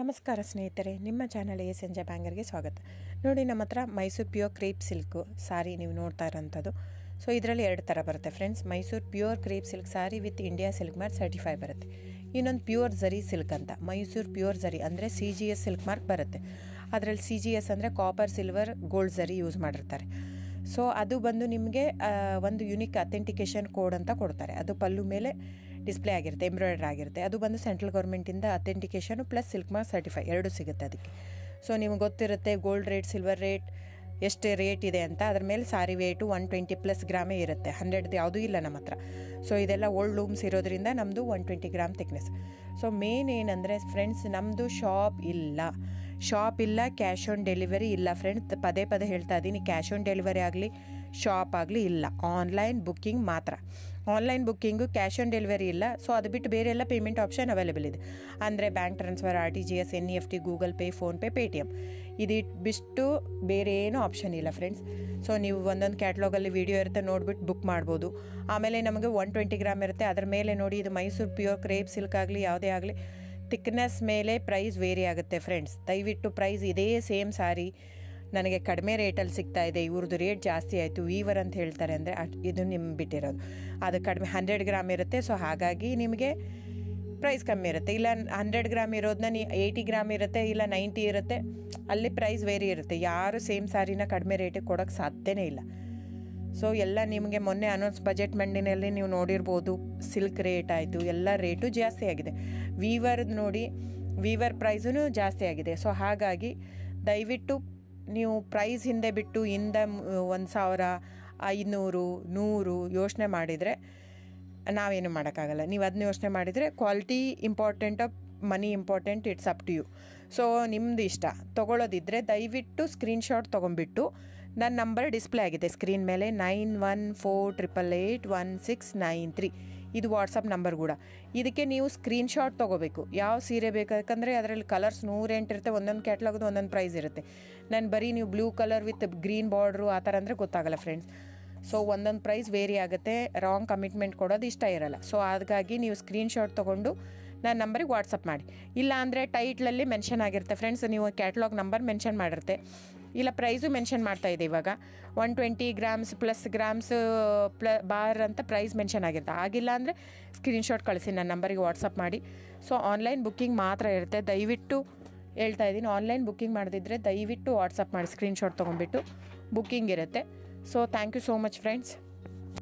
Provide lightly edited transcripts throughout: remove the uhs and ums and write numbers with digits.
ನಮಸ್ಕಾರ ಸ್ನೇಹಿತರೆ, ನಿಮ್ಮ ಚಾನಲ್ ಸಂಜೆ ಬ್ಯಾಂಗರ್ಗೆ ಸ್ವಾಗತ. ನೋಡಿ, ನಮ್ಮ ಹತ್ರ ಮೈಸೂರು ಪ್ಯೂರ್ ಕ್ರೇಪ್ ಸಿಲ್ಕ್ ಸಾರಿ ನೀವು ನೋಡ್ತಾ ಇರೋಂಥದ್ದು. ಸೊ ಇದರಲ್ಲಿ ಎರಡು ಥರ ಬರುತ್ತೆ friends. Mysuru pure crepe silk sorry with India silk mark certify ಬರುತ್ತೆ. ಇನ್ನೊಂದು ಪ್ಯೂರ್ ಝರಿ ಸಿಲ್ಕ್ ಅಂತ, ಮೈಸೂರು ಪ್ಯೂರ್ ಝರಿ ಅಂದರೆ CGS ಸಿಲ್ಕ್ ಮಾರ್ಕ್ ಬರುತ್ತೆ. ಅದರಲ್ಲಿ CGS ಅಂದರೆ ಕಾಪರ್, ಸಿಲ್ವರ್, ಗೋಲ್ಡ್ ಝರಿ ಯೂಸ್ ಮಾಡಿರ್ತಾರೆ. ಸೊ ಅದು ಬಂದು ನಿಮಗೆ ಒಂದು ಯುನಿಕ್ ಅಥೆಂಟಿಕೇಷನ್ ಕೋಡ್ ಅಂತ ಕೊಡ್ತಾರೆ. ಅದು ಪಲ್ಲು ಮೇಲೆ ಡಿಸ್ಪ್ಲೇ ಆಗಿರುತ್ತೆ, ಎಂಬ್ರಾಯ್ಡ್ರಿ ಆಗಿರುತ್ತೆ. ಅದು ಬಂದು ಸೆಂಟ್ರಲ್ ಗೌರ್ಮೆಂಟಿಂದ ಅಥೆಂಟಿಕೇಷನು ಪ್ಲಸ್ ಸಿಲ್ಕ್ ಮಾರ್ಕ್ ಸರ್ಟಿಫೈ ಎರಡು ಸಿಗುತ್ತೆ ಅದಕ್ಕೆ. ಸೊ ನಿಮಗೆ ಗೊತ್ತಿರುತ್ತೆ ಗೋಲ್ಡ್ ರೇಟ್, ಸಿಲ್ವರ್ ರೇಟ್ ಎಷ್ಟು ರೇಟ್ ಇದೆ ಅಂತ. ಅದ್ರ ಮೇಲೆ ಸಾರಿ ವೇಟು 120+ ಗ್ರಾಮೇ ಇರುತ್ತೆ, 100 ಯಾವುದೂ ಇಲ್ಲ ನಮ್ಮ ಹತ್ರ. ಸೊ ಇದೆಲ್ಲ ಓಲ್ಡ್ ಲೂಮ್ಸ್ ಇರೋದ್ರಿಂದ ನಮ್ಮದು 120 ಗ್ರಾಮ್ ಥಿಕ್ನೆಸ್. ಸೊ ಮೇನ್ ಏನಂದರೆ ಫ್ರೆಂಡ್ಸ್, ನಮ್ಮದು ಶಾಪ್ ಇಲ್ಲ, ಕ್ಯಾಶ್ ಆನ್ ಡೆಲಿವರಿ ಇಲ್ಲ ಫ್ರೆಂಡ್ಸ್. ಪದೇ ಹೇಳ್ತಾ ಇದ್ದೀನಿ, ಕ್ಯಾಶ್ ಆನ್ ಡೆಲಿವರಿ ಆಗಲಿ ಶಾಪ್ ಆಗಲಿ ಇಲ್ಲ, ಆನ್ಲೈನ್ ಬುಕ್ಕಿಂಗ್ ಮಾತ್ರ. Online booking, cash on delivery ಇಲ್ಲ. ಸೊ ಅದು ಬಿಟ್ಟು ಬೇರೆ ಎಲ್ಲ ಪೇಮೆಂಟ್ ಆಪ್ಷನ್ ಅವೈಲೇಬಲ್ ಇದೆ. ಅಂದರೆ bank transfer, RTGS, NEFT, Google pay, PhonePe, Paytm. ಇದು ಬಿಟ್ಟು ಬೇರೆ ಏನೂ ಆಪ್ಷನ್ ಇಲ್ಲ ಫ್ರೆಂಡ್ಸ್. ಸೊ ನೀವು ಒಂದೊಂದು ಕ್ಯಾಟ್ಲಾಗಲ್ಲಿ ವೀಡಿಯೋ ಇರುತ್ತೆ, ನೋಡಿಬಿಟ್ಟು ಬುಕ್ ಮಾಡ್ಬೋದು. ಆಮೇಲೆ ನಮಗೆ 120 ಗ್ರಾಮ್ ಇರುತ್ತೆ. ಅದರ ಮೇಲೆ ನೋಡಿ, ಇದು ಮೈಸೂರು ಪ್ಯೂರ್ ಕ್ರೇಪ್ ಸಿಲ್ಕ್ ಆಗಲಿ ಯಾವುದೇ ಆಗಲಿ ಥಿಕ್ನೆಸ್ ಮೇಲೆ ಪ್ರೈಸ್ ವೇರಿ ಆಗುತ್ತೆ ಫ್ರೆಂಡ್ಸ್. ದಯವಿಟ್ಟು ಪ್ರೈಸ್ ಇದೇ ಸೇಮ್ ಸಾರಿ ನನಗೆ ಕಡಿಮೆ ರೇಟಲ್ಲಿ ಸಿಗ್ತಾ ಇದೆ, ಇವ್ರದ್ದು ರೇಟ್ ಜಾಸ್ತಿ ಆಯಿತು ವೀವರ್ ಅಂತ ಹೇಳ್ತಾರೆ ಅಂದರೆ ಇದು ನಿಮ್ಗೆ ಬಿಟ್ಟಿರೋದು. ಅದು ಕಡಿಮೆ 100 ಗ್ರಾಮ್ ಇರುತ್ತೆ. ಸೊ ಹಾಗಾಗಿ ನಿಮಗೆ ಪ್ರೈಸ್ ಕಮ್ಮಿ ಇರುತ್ತೆ. ಇಲ್ಲ 100 ಗ್ರಾಮ್ ಇರೋದನ್ನ 80 ಗ್ರಾಮ್ ಇರುತ್ತೆ, ಇಲ್ಲ 90 ಇರುತ್ತೆ, ಅಲ್ಲಿ ಪ್ರೈಸ್ ವೇರಿ ಇರುತ್ತೆ. ಯಾರು ಸೇಮ್ ಸಾರಿನ ಕಡಿಮೆ ರೇಟಿಗೆ ಕೊಡೋಕ್ಕೆ ಸಾಧ್ಯನೇ ಇಲ್ಲ. ಸೊ ಎಲ್ಲ ನಿಮಗೆ ಮೊನ್ನೆ ಅನೌನ್ಸ್ ಬಜೆಟ್ ಮಂಡಿನಲ್ಲಿ ನೀವು ನೋಡಿರ್ಬೋದು, ಸಿಲ್ಕ್ ರೇಟ್ ಆಯಿತು, ಎಲ್ಲ ರೇಟು ಜಾಸ್ತಿ ಆಗಿದೆ. ವೀವರ್ದು ನೋಡಿ, ವೀವರ್ ಪ್ರೈಸೂ ಜಾಸ್ತಿ ಆಗಿದೆ. ಸೊ ಹಾಗಾಗಿ ದಯವಿಟ್ಟು ನೀವು ಪ್ರೈಸ್ ಹಿಂದೆ ಬಿಟ್ಟು 1,000, 500, 100 ಯೋಚನೆ ಮಾಡಿದರೆ ನಾವೇನು ಮಾಡೋಕ್ಕಾಗಲ್ಲ. ನೀವು ಅದನ್ನ ಯೋಚನೆ ಮಾಡಿದರೆ quality important, money important, it's up to you. So ನಿಮ್ಮದು ಇಷ್ಟ. ತೊಗೊಳ್ಳೋದಿದ್ದರೆ ದಯವಿಟ್ಟು ಸ್ಕ್ರೀನ್ಶಾಟ್ ತೊಗೊಂಡ್ಬಿಟ್ಟು, ನನ್ನ ನಂಬರ್ ಡಿಸ್ಪ್ಲೇ ಆಗಿದೆ ಸ್ಕ್ರೀನ್ ಮೇಲೆ, 9148881693. ಇದು ವಾಟ್ಸಪ್ ನಂಬರ್ ಕೂಡ. ಇದಕ್ಕೆ ನೀವು ಸ್ಕ್ರೀನ್ಶಾಟ್ ತೊಗೋಬೇಕು. ಯಾವ ಸೀರೆ ಬೇಕಂದರೆ ಅದರಲ್ಲಿ ಕಲರ್ಸ್ 108 ಇರುತ್ತೆ, ಒಂದೊಂದು ಕ್ಯಾಟ್ಲಾಗದು ಒಂದೊಂದು ಪ್ರೈಸ್ ಇರುತ್ತೆ. ನಾನು ಬರೀ ನೀವು blue colour with green border ಆ ಥರ ಅಂದರೆ ಗೊತ್ತಾಗಲ್ಲ ಫ್ರೆಂಡ್ಸ್. ಸೊ ಒಂದೊಂದು ಪ್ರೈಸ್ ವೇರಿ ಆಗುತ್ತೆ, ರಾಂಗ್ ಕಮಿಟ್ಮೆಂಟ್ ಕೊಡೋದು ಇಷ್ಟ ಇರಲ್ಲ. ಸೊ ಹಾಗಾಗಿ ನೀವು ಸ್ಕ್ರೀನ್ಶಾಟ್ ತೊಗೊಂಡು ನನ್ನ ನಂಬರಿಗೆ ವಾಟ್ಸಪ್ ಮಾಡಿ. ಇಲ್ಲ ಅಂದರೆ ಟೈಟ್ಲಲ್ಲಿ ಮೆನ್ಷನ್ ಆಗಿರುತ್ತೆ ಫ್ರೆಂಡ್ಸ್, ನೀವು ಕ್ಯಾಟ್ಲಾಗ್ ನಂಬರ್ ಮೆನ್ಷನ್ ಮಾಡಿರುತ್ತೆ, ಇಲ್ಲ ಪ್ರೈಸು ಮೆನ್ಷನ್ ಮಾಡ್ತಾಯಿದೆ. ಇವಾಗ 120 ಗ್ರಾಮ್ಸ್ ಪ್ಲಸ್ ಗ್ರಾಮ್ಸ್ ಬಾರ್ ಅಂತ ಪ್ರೈಸ್ ಮೆನ್ಷನ್ ಆಗಿರುತ್ತೆ. ಆಗಿಲ್ಲ ಅಂದರೆ ಸ್ಕ್ರೀನ್ಶಾಟ್ ಕಳಿಸಿ, ನನ್ನ ನಂಬರಿಗೆ ವಾಟ್ಸಪ್ ಮಾಡಿ. ಸೊ ಆನ್ಲೈನ್ ಬುಕ್ಕಿಂಗ್ ಮಾತ್ರ ಇರುತ್ತೆ. ದಯವಿಟ್ಟು ಹೇಳ್ತಾ ಇದ್ದೀನಿ, ಆನ್ಲೈನ್ ಬುಕ್ಕಿಂಗ್ ಮಾಡದಿದ್ದರೆ ದಯವಿಟ್ಟು ವಾಟ್ಸಪ್ ಮಾಡಿ, ಸ್ಕ್ರೀನ್ಶಾಟ್ ತೊಗೊಂಡ್ಬಿಟ್ಟು ಬುಕ್ಕಿಂಗ್ ಇರುತ್ತೆ. So thank you so much friends.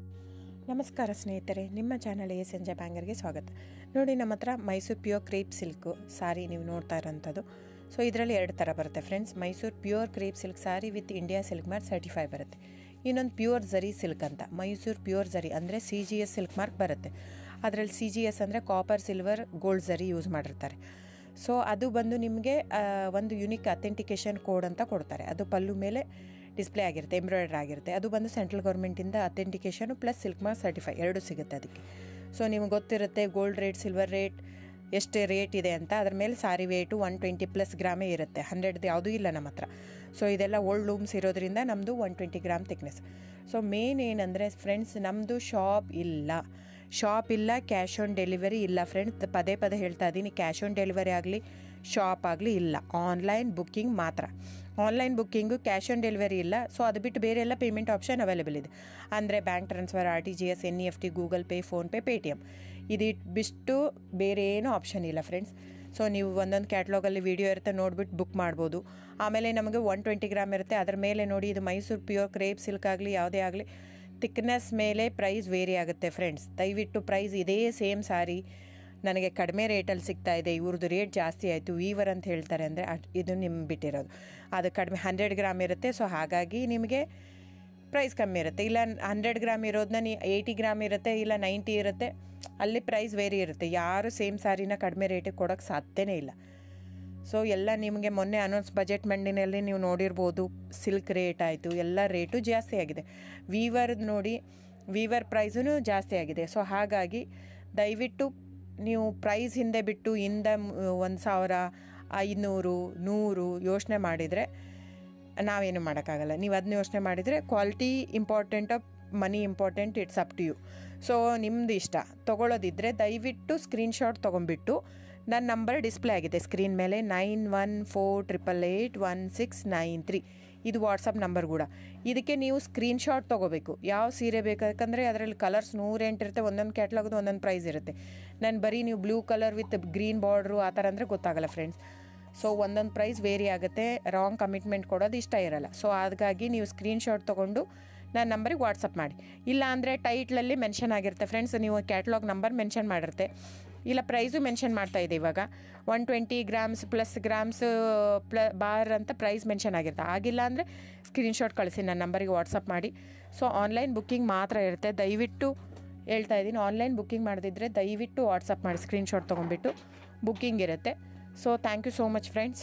ನಮಸ್ಕಾರ ಸ್ನೇಹಿತರೆ, ನಿಮ್ಮ ಚಾನಲ್ ಸಂಜೆ ಬ್ಯಾಂಗರ್ಗೆ ಸ್ವಾಗತ. ನೋಡಿ, ನಮ್ಮ ಹತ್ರ ಮೈಸೂರು ಪ್ಯೂರ್ ಕ್ರೇಪ್ ಸಿಲ್ಕ್ ಸಾರಿ ನೀವು ನೋಡ್ತಾ ಇರೋಂಥದ್ದು. ಸೊ ಇದರಲ್ಲಿ ಎರಡು ಥರ ಬರುತ್ತೆ friends. Mysuru pure crepe silk sorry with India silk mark certify ಬರುತ್ತೆ. ಇನ್ನೊಂದು ಪ್ಯೂರ್ ಝರಿ ಸಿಲ್ಕ್ ಅಂತ, ಮೈಸೂರು ಪ್ಯೂರ್ ಝರಿ ಅಂದರೆ CGS ಸಿಲ್ಕ್ ಮಾರ್ಕ್ ಬರುತ್ತೆ. ಅದರಲ್ಲಿ CGS ಅಂದರೆ ಕಾಪರ್, ಸಿಲ್ವರ್, ಗೋಲ್ಡ್ ಝರಿ ಯೂಸ್ ಮಾಡಿರ್ತಾರೆ. ಸೊ ಅದು ಬಂದು ನಿಮಗೆ ಒಂದು ಯುನಿಕ್ ಅಥೆಂಟಿಕೇಷನ್ ಕೋಡ್ ಅಂತ ಕೊಡ್ತಾರೆ. ಅದು ಪಲ್ಲು ಮೇಲೆ ಡಿಸ್ಪ್ಲೇ ಆಗಿರುತ್ತೆ, ಎಂಬ್ರಾಯ್ಡ್ರಿ ಆಗಿರುತ್ತೆ. ಅದು ಬಂದು ಸೆಂಟ್ರಲ್ ಗೌರ್ಮೆಂಟಿಂದ ಅಥೆಂಟಿಕೇಷನು ಪ್ಲಸ್ ಸಿಲ್ಕ್ ಮಾರ್ಕ್ ಸರ್ಟಿಫೈ ಎರಡು ಸಿಗುತ್ತೆ ಅದಕ್ಕೆ. ಸೊ ನಿಮಗೆ ಗೊತ್ತಿರುತ್ತೆ ಗೋಲ್ಡ್ ರೇಟ್, ಸಿಲ್ವರ್ ರೇಟ್ ಎಷ್ಟು ರೇಟ್ ಇದೆ ಅಂತ. ಅದ್ರ ಮೇಲೆ ಸಾರಿ ವೇಟು 120+ ಗ್ರಾಮೇ ಇರುತ್ತೆ, 100 ಯಾವುದೂ ಇಲ್ಲ ನಮ್ಮ ಹತ್ರ. ಸೊ ಇದೆಲ್ಲ ಓಲ್ಡ್ ಲೂಮ್ಸ್ ಇರೋದ್ರಿಂದ ನಮ್ಮದು 120 ಗ್ರಾಮ್ ಥಿಕ್ನೆಸ್. ಸೊ ಮೇನ್ ಏನಂದರೆ ಫ್ರೆಂಡ್ಸ್, ನಮ್ಮದು ಶಾಪ್ ಇಲ್ಲ, ಕ್ಯಾಶ್ ಆನ್ ಡೆಲಿವರಿ ಇಲ್ಲ ಫ್ರೆಂಡ್ಸ್. ಪದೇ ಹೇಳ್ತಾ ಇದ್ದೀನಿ, ಕ್ಯಾಶ್ ಆನ್ ಡೆಲಿವರಿ ಆಗಲಿ ಶಾಪ್ ಆಗಲಿ ಇಲ್ಲ, ಆನ್ಲೈನ್ ಬುಕ್ಕಿಂಗ್ ಮಾತ್ರ. Online booking, cash on delivery ಇಲ್ಲ. ಸೊ ಅದು ಬಿಟ್ಟು ಬೇರೆ ಎಲ್ಲ ಪೇಮೆಂಟ್ ಆಪ್ಷನ್ ಅವೈಲೇಬಲ್ ಇದೆ. ಅಂದರೆ bank transfer, RTGS, NEFT, Google pay, PhonePe, Paytm. ಇದು ಬಿಟ್ಟು ಬೇರೆ ಏನೂ ಆಪ್ಷನ್ ಇಲ್ಲ ಫ್ರೆಂಡ್ಸ್. ಸೊ ನೀವು ಒಂದೊಂದು ಕ್ಯಾಟ್ಲಾಗಲ್ಲಿ ವೀಡಿಯೋ ಇರುತ್ತೆ, ನೋಡಿಬಿಟ್ಟು ಬುಕ್ ಮಾಡ್ಬೋದು. ಆಮೇಲೆ ನಮಗೆ 120 ಗ್ರಾಮ್ ಇರುತ್ತೆ. ಅದರ ಮೇಲೆ ನೋಡಿ, ಇದು ಮೈಸೂರು ಪ್ಯೂರ್ ಕ್ರೇಪ್ ಸಿಲ್ಕ್ ಆಗಲಿ ಯಾವುದೇ ಆಗಲಿ ಥಿಕ್ನೆಸ್ ಮೇಲೆ ಪ್ರೈಸ್ ವೇರಿ ಆಗುತ್ತೆ ಫ್ರೆಂಡ್ಸ್. ದಯವಿಟ್ಟು ಪ್ರೈಸ್ ಇದೇ ಸೇಮ್ ಸಾರಿ ನನಗೆ ಕಡಿಮೆ ರೇಟಲ್ಲಿ ಸಿಗ್ತಾ ಇದೆ, ಇವ್ರದ್ದು ರೇಟ್ ಜಾಸ್ತಿ ಆಯಿತು ವೀವರ್ ಅಂತ ಹೇಳ್ತಾರೆ ಅಂದರೆ ಇದು ನಿಮ್ಗೆ ಬಿಟ್ಟಿರೋದು. ಅದು ಕಡಿಮೆ 100 ಗ್ರಾಮ್ ಇರುತ್ತೆ. ಸೊ ಹಾಗಾಗಿ ನಿಮಗೆ ಪ್ರೈಸ್ ಕಮ್ಮಿ ಇರುತ್ತೆ. ಇಲ್ಲ 100 ಗ್ರಾಮ್ ಇರೋದನ್ನ 80 ಗ್ರಾಮ್ ಇರುತ್ತೆ, ಇಲ್ಲ 90 ಇರುತ್ತೆ, ಅಲ್ಲಿ ಪ್ರೈಸ್ ವೇರಿ ಇರುತ್ತೆ. ಯಾರು ಸೇಮ್ ಸಾರಿನ ಕಡಿಮೆ ರೇಟಿಗೆ ಕೊಡೋಕ್ಕೆ ಸಾಧ್ಯನೇ ಇಲ್ಲ. ಸೊ ಎಲ್ಲ ನಿಮಗೆ ಮೊನ್ನೆ ಅನೌನ್ಸ್ ಬಜೆಟ್ ಮಂಡಿನಲ್ಲಿ ನೀವು ನೋಡಿರ್ಬೋದು, ಸಿಲ್ಕ್ ರೇಟ್ ಆಯಿತು, ಎಲ್ಲ ರೇಟು ಜಾಸ್ತಿ ಆಗಿದೆ. ವೀವರ್ದು ನೋಡಿ, ವೀವರ್ ಪ್ರೈಸೂ ಜಾಸ್ತಿ ಆಗಿದೆ. ಸೊ ಹಾಗಾಗಿ ದಯವಿಟ್ಟು ನೀವು ಪ್ರೈಸ್ ಹಿಂದೆ ಬಿಟ್ಟು 1,000, 500, 100 ಯೋಚನೆ ಮಾಡಿದರೆ ನಾವೇನು ಮಾಡೋಕ್ಕಾಗಲ್ಲ. ನೀವು ಅದನ್ನ ಯೋಚನೆ ಮಾಡಿದರೆ quality important, money important, it's up to you. So ನಿಮ್ಮದು ಇಷ್ಟ. ತೊಗೊಳ್ಳೋದಿದ್ದರೆ ದಯವಿಟ್ಟು ಸ್ಕ್ರೀನ್ಶಾಟ್ ತೊಗೊಂಡ್ಬಿಟ್ಟು ನನ್ನ ನಂಬರ್ ಡಿಸ್ಪ್ಲೇ ಆಗಿದೆ ಸ್ಕ್ರೀನ್ ಮೇಲೆ 9148881693. ಇದು ವಾಟ್ಸಪ್ ನಂಬರ್ ಕೂಡ. ಇದಕ್ಕೆ ನೀವು ಸ್ಕ್ರೀನ್ಶಾಟ್ ತೊಗೋಬೇಕು. ಯಾವ ಸೀರೆ ಬೇಕು, ಯಾಕಂದರೆ ಅದರಲ್ಲಿ ಕಲರ್ಸ್ 108 ಇರುತ್ತೆ. ಒಂದೊಂದು ಕ್ಯಾಟ್ಲಾಗ್ದು ಒಂದೊಂದು ಪ್ರೈಸ್ ಇರುತ್ತೆ. ನಾನು ಬರೀ ನೀವು blue colour with green border ಆ ಥರ ಅಂದರೆ ಗೊತ್ತಾಗಲ್ಲ ಫ್ರೆಂಡ್ಸ್. ಸೊ ಒಂದೊಂದು ಪ್ರೈಸ್ ವೇರಿ ಆಗುತ್ತೆ. ರಾಂಗ್ ಕಮಿಟ್ಮೆಂಟ್ ಕೊಡೋದು ಇಷ್ಟ ಇರಲ್ಲ. ಸೊ ಹಾಗಾಗಿ ನೀವು ಸ್ಕ್ರೀನ್ಶಾಟ್ ತೊಗೊಂಡು ನನ್ನ ನಂಬರಿಗೆ ವಾಟ್ಸಪ್ ಮಾಡಿ. ಇಲ್ಲ ಅಂದರೆ ಟೈಟ್ಲಲ್ಲಿ ಮೆನ್ಷನ್ ಆಗಿರುತ್ತೆ ಫ್ರೆಂಡ್ಸ್, ನೀವು ಕ್ಯಾಟ್ಲಾಗ್ ನಂಬರ್ ಮೆನ್ಷನ್ ಮಾಡಿರುತ್ತೆ. ಇಲ್ಲ ಪ್ರೈಸು ಮೆನ್ಷನ್ ಮಾಡ್ತಾಯಿದೆ ಇವಾಗ 120 ಗ್ರಾಮ್ಸ್ ಪ್ಲಸ್ ಗ್ರಾಮ್ಸ್ ಬಾರ್ ಅಂತ ಪ್ರೈಸ್ ಮೆನ್ಷನ್ ಆಗಿರುತ್ತೆ. ಆಗಿಲ್ಲ ಅಂದರೆ ಸ್ಕ್ರೀನ್ಶಾಟ್ ಕಳಿಸಿ ನನ್ನ ನಂಬರಿಗೆ ವಾಟ್ಸಪ್ ಮಾಡಿ. ಸೊ ಆನ್ಲೈನ್ ಬುಕ್ಕಿಂಗ್ ಮಾತ್ರ ಇರುತ್ತೆ. ದಯವಿಟ್ಟು ಹೇಳ್ತಾ ಇದ್ದೀನಿ, ಆನ್ಲೈನ್ ಬುಕ್ಕಿಂಗ್ ಮಾಡದಿದ್ದರೆ ದಯವಿಟ್ಟು ವಾಟ್ಸಪ್ ಮಾಡಿ, ಸ್ಕ್ರೀನ್ಶಾಟ್ ತೊಗೊಂಡ್ಬಿಟ್ಟು ಬುಕ್ಕಿಂಗ್ ಇರುತ್ತೆ. So thank you so much friends.